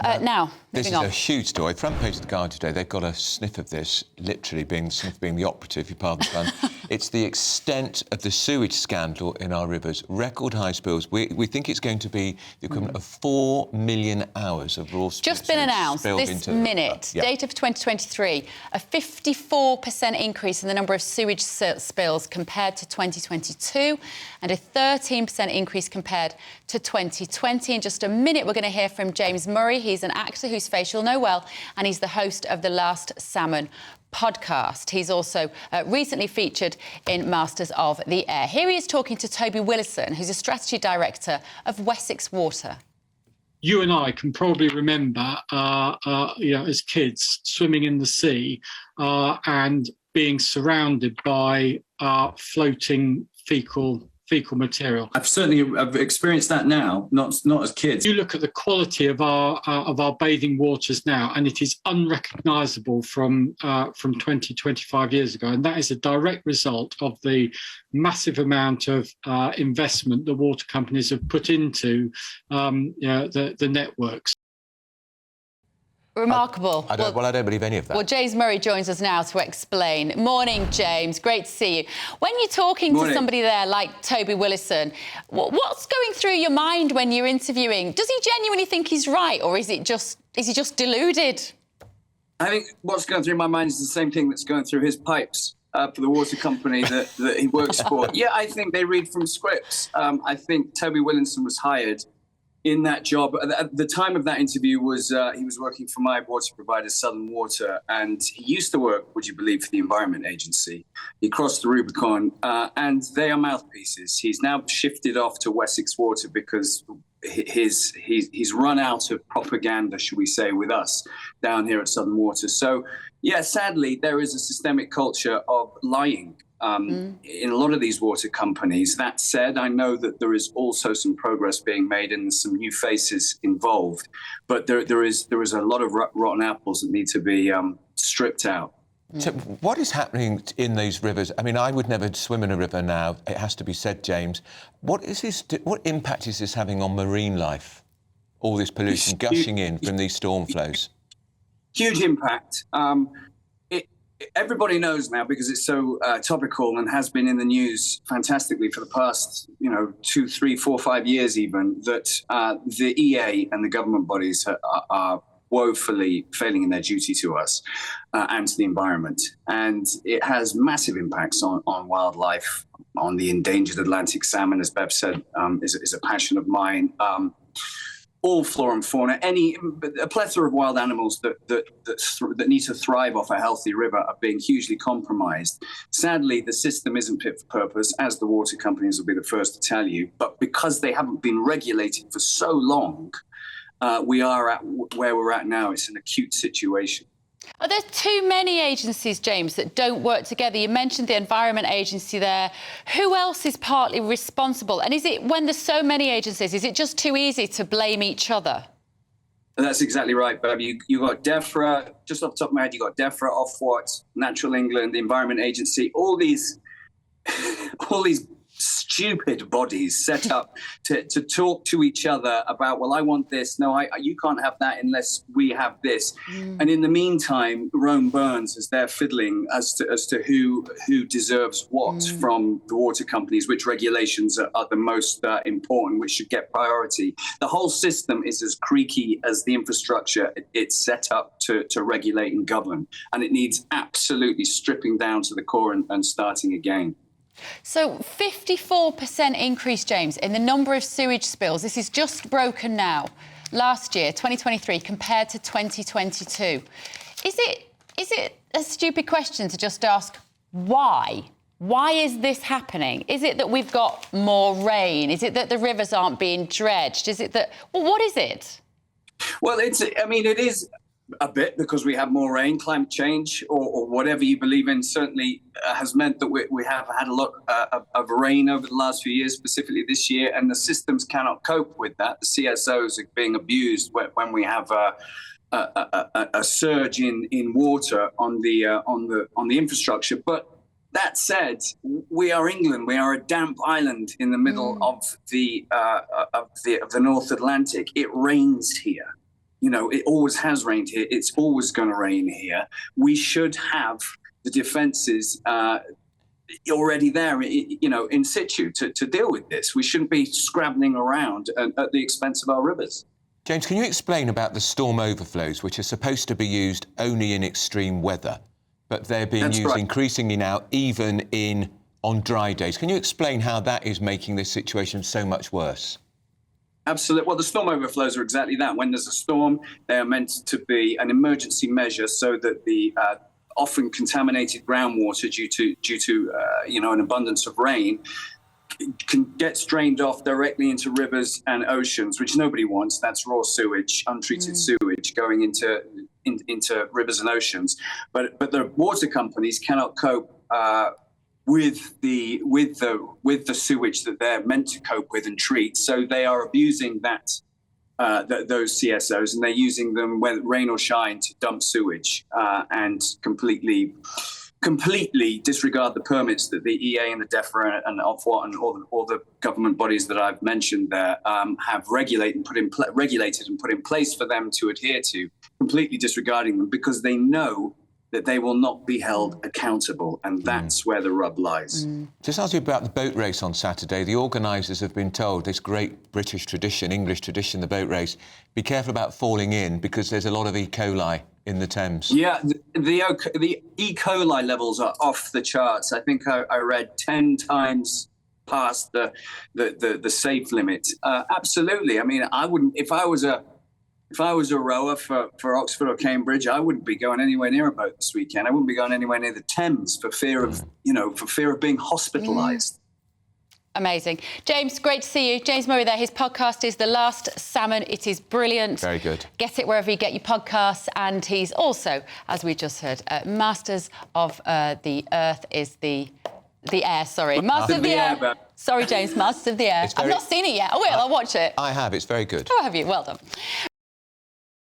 Now, this moving is on. a huge story. Front page of the Guardian today. They've got a sniff of this, literally sniff being the operative, if you pardon the pun. It's the extent of the sewage scandal in our rivers. Record high spills. We think it's going to be the equivalent of 4 million hours of raw sewage. Just been announced this minute, data for 2023, a 54% increase in the number of sewage spills compared to 2022 and a 13% increase compared to 2020. In just a minute, we're going to hear from James Murray. He's an actor whose face you'll know well, and he's the host of the Last Salmon podcast. He's also recently featured in Masters of the Air. Here he is talking to Toby Willison, who's a strategy director of Wessex Water. You and I can probably remember, as kids, swimming in the sea and being surrounded by floating fecal material. I've experienced that now, not as kids. You look at the quality of our bathing waters now, and it is unrecognisable from 20, 25 years ago, and that is a direct result of the massive amount of investment the water companies have put into the networks. Remarkable. I don't believe any of that. Well, James Murray joins us now to explain. Morning, James. Great to see you. When you're talking to somebody there like Toby Willison, what's going through your mind when you're interviewing? Does he genuinely think he's right, or is he just deluded? I think what's going through my mind is the same thing that's going through his pipes for the water company that he works for. Yeah, I think they read from scripts. I think Toby Willison was hired in that job. At the time of that interview he was working for my water provider, Southern Water, and he used to work, would you believe, for the Environment Agency. He crossed the Rubicon, and they are mouthpieces. He's now shifted off to Wessex Water because he's run out of propaganda, should we say, with us down here at Southern Water. So, yeah, sadly, there is a systemic culture of lying in a lot of these water companies. That said, I know that there is also some progress being made and some new faces involved, but there is a lot of rotten apples that need to be stripped out. So what is happening in these rivers? I mean, I would never swim in a river now, it has to be said, James. What impact is this having on marine life? All this pollution gushing in from these storm flows? Huge impact. Everybody knows now, because it's so topical and has been in the news fantastically for the past, 2, 3, 4, 5 years even, that the EA and the government bodies are woefully failing in their duty to us and to the environment. And it has massive impacts on wildlife, on the endangered Atlantic salmon, as Bev said, is a passion of mine. All flora and fauna, a plethora of wild animals that need to thrive off a healthy river are being hugely compromised. Sadly, the system isn't fit for purpose, as the water companies will be the first to tell you. But because they haven't been regulated for so long, we are at where we're at now. It's an acute situation. Are there too many agencies, James, that don't work together? You mentioned the Environment Agency there. Who else is partly responsible? And is it, when there's so many agencies, is it just too easy to blame each other? That's exactly right, Bev. You got DEFRA, just off the top of my head, you got DEFRA, Ofwat, Natural England, the Environment Agency, all these stupid bodies set up to talk to each other about, well, I want this. No, you can't have that unless we have this. And in the meantime, Rome burns as they're fiddling as to who deserves what from the water companies, which regulations are the most important, which should get priority. The whole system is as creaky as the infrastructure it's set up to regulate and govern. And it needs absolutely stripping down to the core and starting again. So 54% increase, James, in the number of sewage spills. This is just broken now. Last year, 2023, compared to 2022. Is it a stupid question to just ask why? Why is this happening? Is it that we've got more rain? Is it that the rivers aren't being dredged? Is it that... Well, what is it? Well, it is a bit because we have more rain. Climate change, or whatever you believe in, certainly has meant that we have had a lot of rain over the last few years, specifically this year, and the systems cannot cope with that. The CSOs are being abused when we have a surge in water on the infrastructure. But that said, we are England. We are a damp island in the middle of the North Atlantic. It rains here. it always has rained here. It's always going to rain here. We should have the defences already there, in situ to deal with this. We shouldn't be scrabbling around at the expense of our rivers. James, can you explain about the storm overflows, which are supposed to be used only in extreme weather, but they're being used increasingly now, even on dry days? Can you explain how that is making this situation so much worse? Absolutely. Well, the storm overflows are exactly that. When there's a storm, they are meant to be an emergency measure so that the often contaminated groundwater due to an abundance of rain can get strained off directly into rivers and oceans, which nobody wants. That's raw sewage, untreated sewage going into rivers and oceans. But the water companies cannot cope with the sewage that they're meant to cope with and treat. So they are abusing those CSOs, and they're using them when rain or shine to dump sewage and completely disregard the permits that the EA and the DEFRA and Ofwat and all the government bodies that I've mentioned there have regulated and put in place for them to adhere to, completely disregarding them because they know that they will not be held accountable, and that's where the rub lies. Just ask you about the boat race on Saturday. The organisers have been told, this great British tradition, English tradition, the boat race, be careful about falling in because there's a lot of E. coli in the Thames. Yeah, the E. coli levels are off the charts. I think I read 10 times past the safe limit. Absolutely. I mean, I wouldn't, if I was a rower for Oxford or Cambridge, I wouldn't be going anywhere near a boat this weekend. I wouldn't be going anywhere near the Thames for fear of being hospitalised. Amazing. James, great to see you. James Murray there. His podcast is The Last Salmon. It is brilliant. Very good. Get it wherever you get your podcasts. And he's also, as we just heard, Masters of the Earth is the air, sorry. Masters of the Air. Sorry, James, Masters of the Air. I've not seen it yet. I will. I'll watch it. I have. It's very good. Oh, have you? Well done.